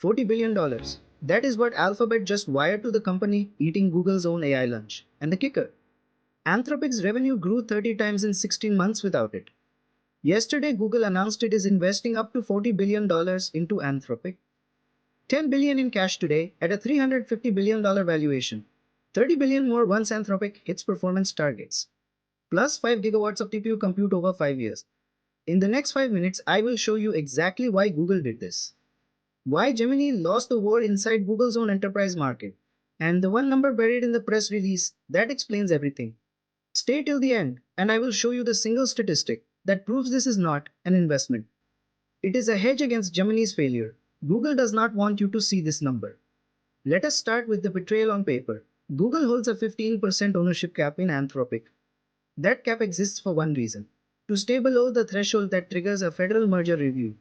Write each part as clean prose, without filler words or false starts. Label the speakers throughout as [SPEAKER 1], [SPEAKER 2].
[SPEAKER 1] $40 billion. That is what Alphabet just wired to the company eating Google's own AI lunch. And the kicker, Anthropic's revenue grew 30 times in 16 months without it. Yesterday, Google announced it is investing up to $40 billion into Anthropic. $10 billion in cash today at a $350 billion valuation. $30 billion more once Anthropic hits performance targets. Plus 5 gigawatts of TPU compute over 5 years. In the next 5 minutes, I will show you exactly why Google did this. Why Gemini lost the war inside Google's own enterprise market. And the one number buried in the press release that explains everything. Stay till the end, and I will show you the single statistic that proves this is not an investment. It is a hedge against Gemini's failure. Google does not want you to see this number. Let us start with the betrayal on paper. Google holds a 15% ownership cap in Anthropic. That cap exists for one reason: to stay below the threshold that triggers a federal merger review.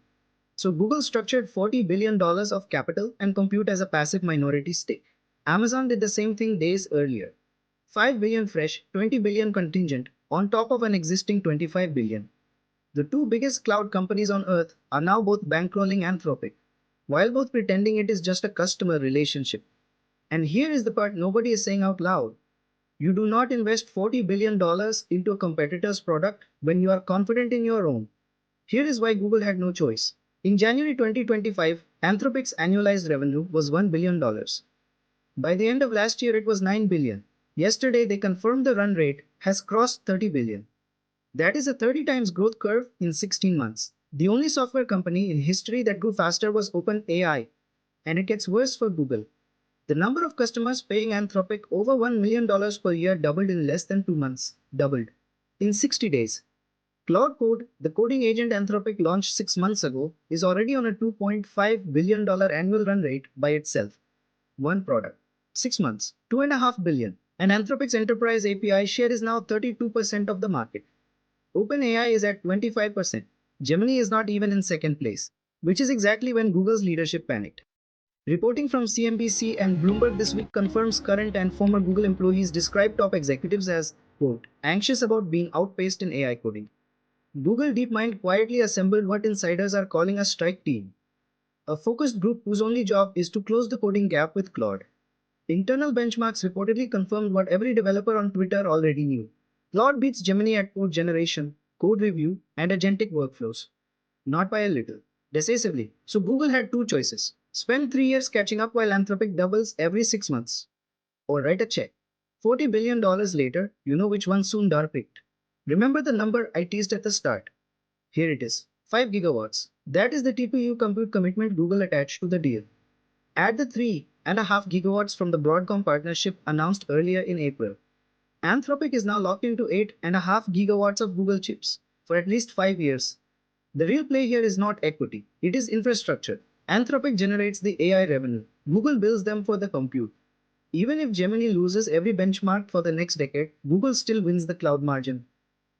[SPEAKER 1] So Google structured $40 billion of capital and compute as a passive minority stake. Amazon did the same thing days earlier. 5 billion fresh, 20 billion contingent, on top of an existing 25 billion. The two biggest cloud companies on earth are now both bankrolling Anthropic, while both pretending it is just a customer relationship. And here is the part nobody is saying out loud. You do not invest $40 billion into a competitor's product when you are confident in your own. Here is why Google had no choice. In January 2025, Anthropic's annualized revenue was $1 billion. By the end of last year, it was $9 billion. Yesterday, they confirmed the run rate has crossed $30 billion. That is a 30 times growth curve in 16 months. The only software company in history that grew faster was OpenAI. And it gets worse for Google. The number of customers paying Anthropic over $1 million per year doubled in less than 2 months. Doubled. In 60 days. Claude Code, the coding agent Anthropic launched 6 months ago, is already on a $2.5 billion annual run rate by itself. One product. 6 months. $2.5 billion. And Anthropic's enterprise API share is now 32% of the market. OpenAI is at 25%. Gemini is not even in second place, which is exactly when Google's leadership panicked. Reporting from CNBC and Bloomberg this week confirms current and former Google employees describe top executives as, quote, anxious about being outpaced in AI coding. Google DeepMind quietly assembled what insiders are calling a strike team, a focused group whose only job is to close the coding gap with Claude. Internal benchmarks reportedly confirmed what every developer on Twitter already knew. Claude beats Gemini at code generation, code review, and agentic workflows. Not by a little. Decisively. So Google had two choices. Spend 3 years catching up while Anthropic doubles every 6 months. Or write a check. $40 billion later, you know which one Sundar picked. Remember the number I teased at the start? Here it is. 5 gigawatts. That is the TPU compute commitment Google attached to the deal. Add the 3.5 gigawatts from the Broadcom partnership announced earlier in April. Anthropic is now locked into 8.5 gigawatts of Google chips for at least 5 years. The real play here is not equity, it is infrastructure. Anthropic generates the AI revenue. Google bills them for the compute. Even if Gemini loses every benchmark for the next decade, Google still wins the cloud margin.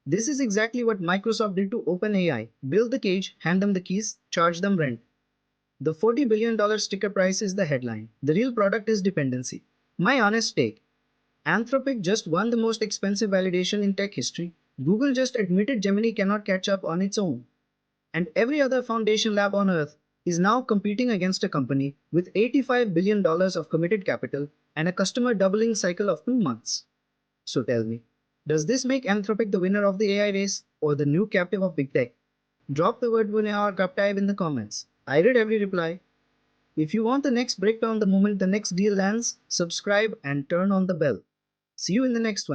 [SPEAKER 1] This is exactly what Microsoft did to OpenAI. Build the cage, hand them the keys, charge them rent. The $40 billion sticker price is the headline. The real product is dependency. My honest take. Anthropic just won the most expensive validation in tech history. Google just admitted Gemini cannot catch up on its own. And every other foundation lab on earth is now competing against a company with $85 billion of committed capital and a customer doubling cycle of 2 months. So tell me, does this make Anthropic the winner of the AI race or the new captive of big tech? Drop the word winner or captive in the comments. I read every reply. If you want the next breakdown the moment the next deal lands, subscribe and turn on the bell. See you in the next one.